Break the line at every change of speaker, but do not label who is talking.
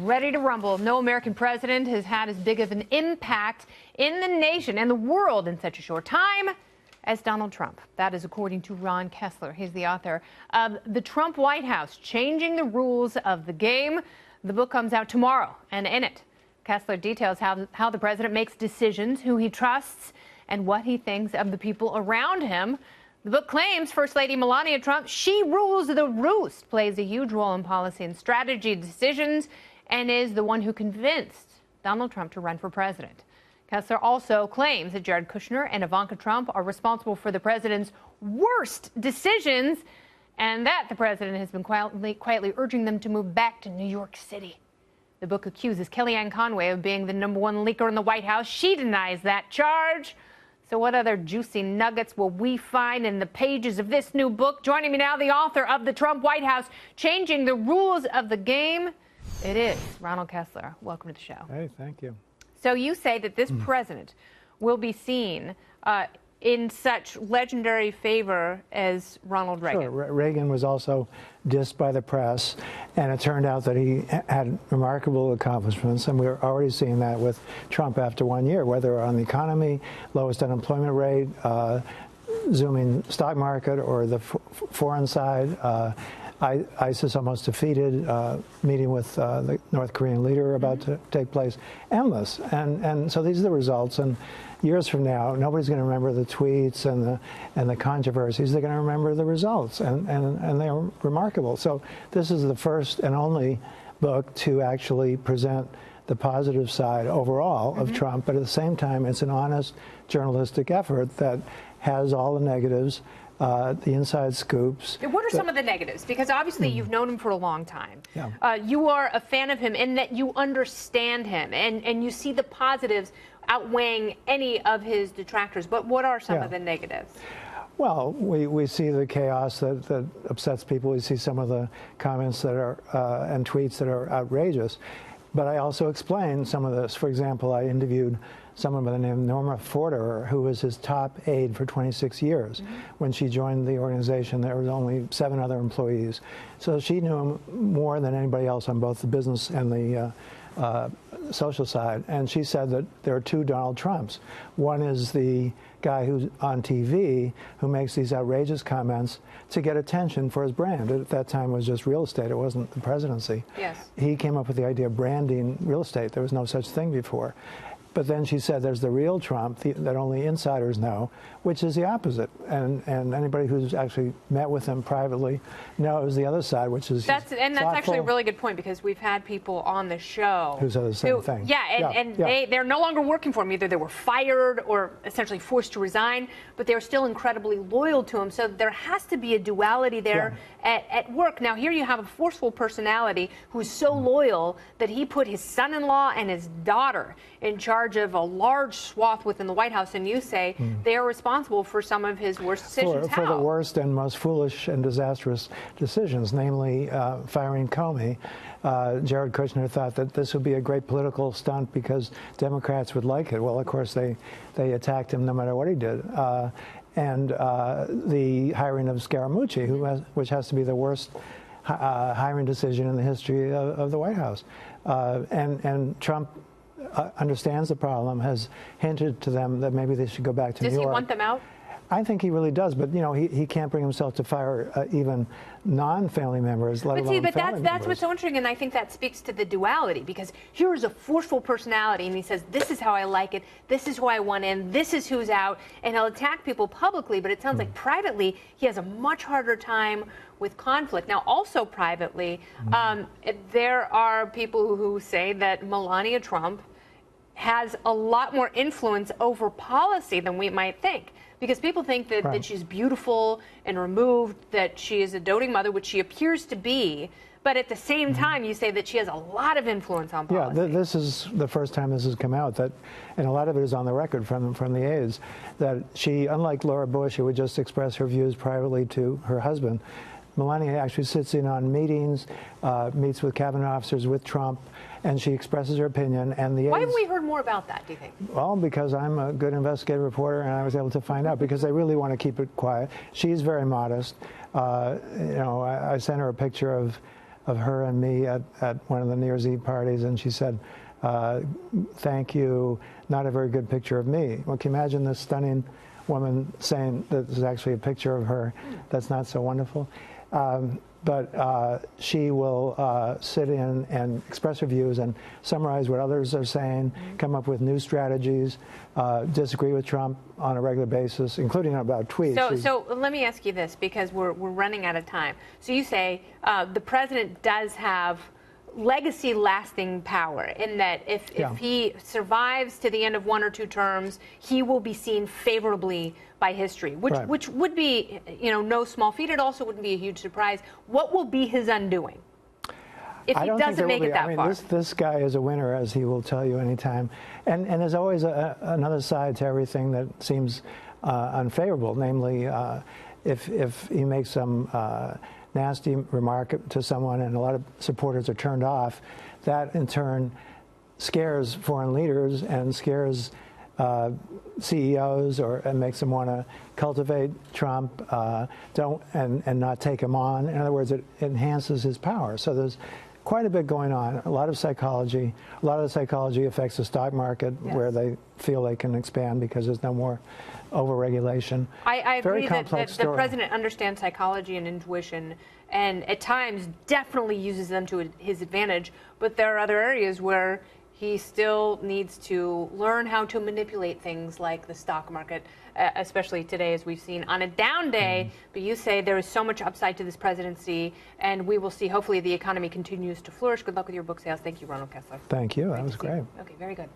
Ready to rumble. No American president has had as big of an impact in the nation and the world in such a short time as Donald Trump. That is according to Ron Kessler. He's the author of The Trump White House, Changing the Rules of the Game. The book comes out tomorrow, and in it, Kessler details how the president makes decisions, who he trusts, and what he thinks of the people around him. The book claims First Lady Melania Trump, she rules the roost, plays a huge role in policy and strategy decisions, and is the one who convinced Donald Trump to run for president. Kessler also claims that Jared Kushner and Ivanka Trump are responsible for the president's worst decisions, and that the president has been quietly urging them to move back to New York City. The book accuses Kellyanne Conway of being the #1 leaker in the White House. She denies that charge. So what other juicy nuggets will we find in the pages of this new book? Joining me now, the author of The Trump White House, Changing the Rules of the Game. It is Ronald Kessler. Welcome to the show.
Hey, thank you.
So you say that this president will be seen in such legendary favor as Ronald Reagan.
Sure. Reagan was also dissed by the press, and it turned out that he had remarkable accomplishments, and we're already seeing that with Trump after 1 year, whether on the economy, lowest unemployment rate, zooming stock market, or the foreign side. ISIS almost defeated, meeting with the North Korean leader about to take place, endless. And so these are the results. And years from now, nobody's going to remember the tweets and the controversies. They're going to remember the results, and they are remarkable. So this is the first and only book to actually present the positive side overall of Trump, but at the same time, it's an honest journalistic effort that has all the negatives, the inside scoops.
What are some of the negatives? Because obviously you've known him for a long time.
Yeah.
You are a fan of him in that you understand him, and you see the positives outweighing any of his detractors. But what are some of the negatives?
Well, we see the chaos that upsets people. We see some of the comments that are and tweets that are outrageous. But I also explain some of this. For example, I interviewed someone by the name of Norma Forder, who was his top aide for 26 years. When she joined the organization, there was only 7 other employees. So she knew him more than anybody else on both the business and the social side. And she said that there are 2 Donald Trumps. One is the guy who's on TV who makes these outrageous comments to get attention for his brand. At that time, it was just real estate. It wasn't the presidency.
Yes.
He came up with the idea of branding real estate. There was no such thing before. But then she said there's the real Trump that only insiders know, which is the opposite. And anybody who's actually met with him privately knows the other side, which is
that's actually a really good point, because we've had people on the show
who said the same thing.
Yeah, they're no longer working for him. Either they were fired or essentially forced to resign, but they're still incredibly loyal to him. So there has to be a duality there at work. Now here you have a forceful personality who's so loyal that he put his son-in-law and his daughter in charge of a large swath within the White House, and you say they are responsible for some of his worst decisions.
For the worst and most foolish and disastrous decisions, namely firing Comey. Jared Kushner thought that this would be a great political stunt because Democrats would like it. Well, of course, they attacked him no matter what he did. And the hiring of Scaramucci, which has to be the worst hiring decision in the history of the White House. And Trump understands the problem, has hinted to them that maybe they should go back to New York.
Does he want them out?
I think he really does, but you know, he can't bring himself to fire even non-family members, let alone family members.
That's what's so interesting, and I think that speaks to the duality, because here is a forceful personality, and he says, this is how I like it, this is who I want in, this is who's out, and he'll attack people publicly, but it sounds like privately he has a much harder time with conflict. Now, also privately, there are people who say that Melania Trump has a lot more influence over policy than we might think. Because people think that she's beautiful and removed, that she is a doting mother, which she appears to be. But at the same time, you say that she has a lot of influence on policy.
Yeah, this is the first time this has come out, and a lot of it is on the record from the aides, that she, unlike Laura Bush, who would just express her views privately to her husband, Melania actually sits in on meetings, meets with cabinet officers with Trump, and she expresses her opinion. And the
Why haven't we heard more about that, do you think?
Well, because I'm a good investigative reporter, and I was able to find out, because they really want to keep it quiet. She's very modest. You know, I sent her a picture of of her and me at one of the New Year's Eve parties, and she said, thank you, not a very good picture of me. Well, can you imagine this stunning woman saying that this is actually a picture of her? That's not so wonderful. But she will sit in and express her views and summarize what others are saying, come up with new strategies, disagree with Trump on a regular basis, including about tweets.
So let me ask you this, because we're running out of time. So you say the president does have legacy-lasting power, in that if he survives to the end of 1 or 2 terms, he will be seen favorably by history, which would be, no small feat. It also wouldn't be a huge surprise. What will be his undoing if he doesn't make it that far?
This guy is a winner, as he will tell you anytime. And there's always another side to everything that seems unfavorable, namely if he makes some nasty remark to someone and a lot of supporters are turned off, that in turn scares foreign leaders and scares CEOs, and makes them want to cultivate Trump, and not take him on. In other words, it enhances his power. So there's quite a bit going on. A lot of psychology. A lot of the psychology affects the stock market, where they feel they can expand because there's no more overregulation.
I agree that the president understands psychology and intuition, and at times definitely uses them to his advantage. But there are other areas where he still needs to learn how to manipulate things like the stock market, especially today, as we've seen on a down day. But you say there is so much upside to this presidency, and we will see, hopefully, the economy continues to flourish. Good luck with your book sales. Thank you, Ronald Kessler.
Thank you. That was great.
Okay, very good.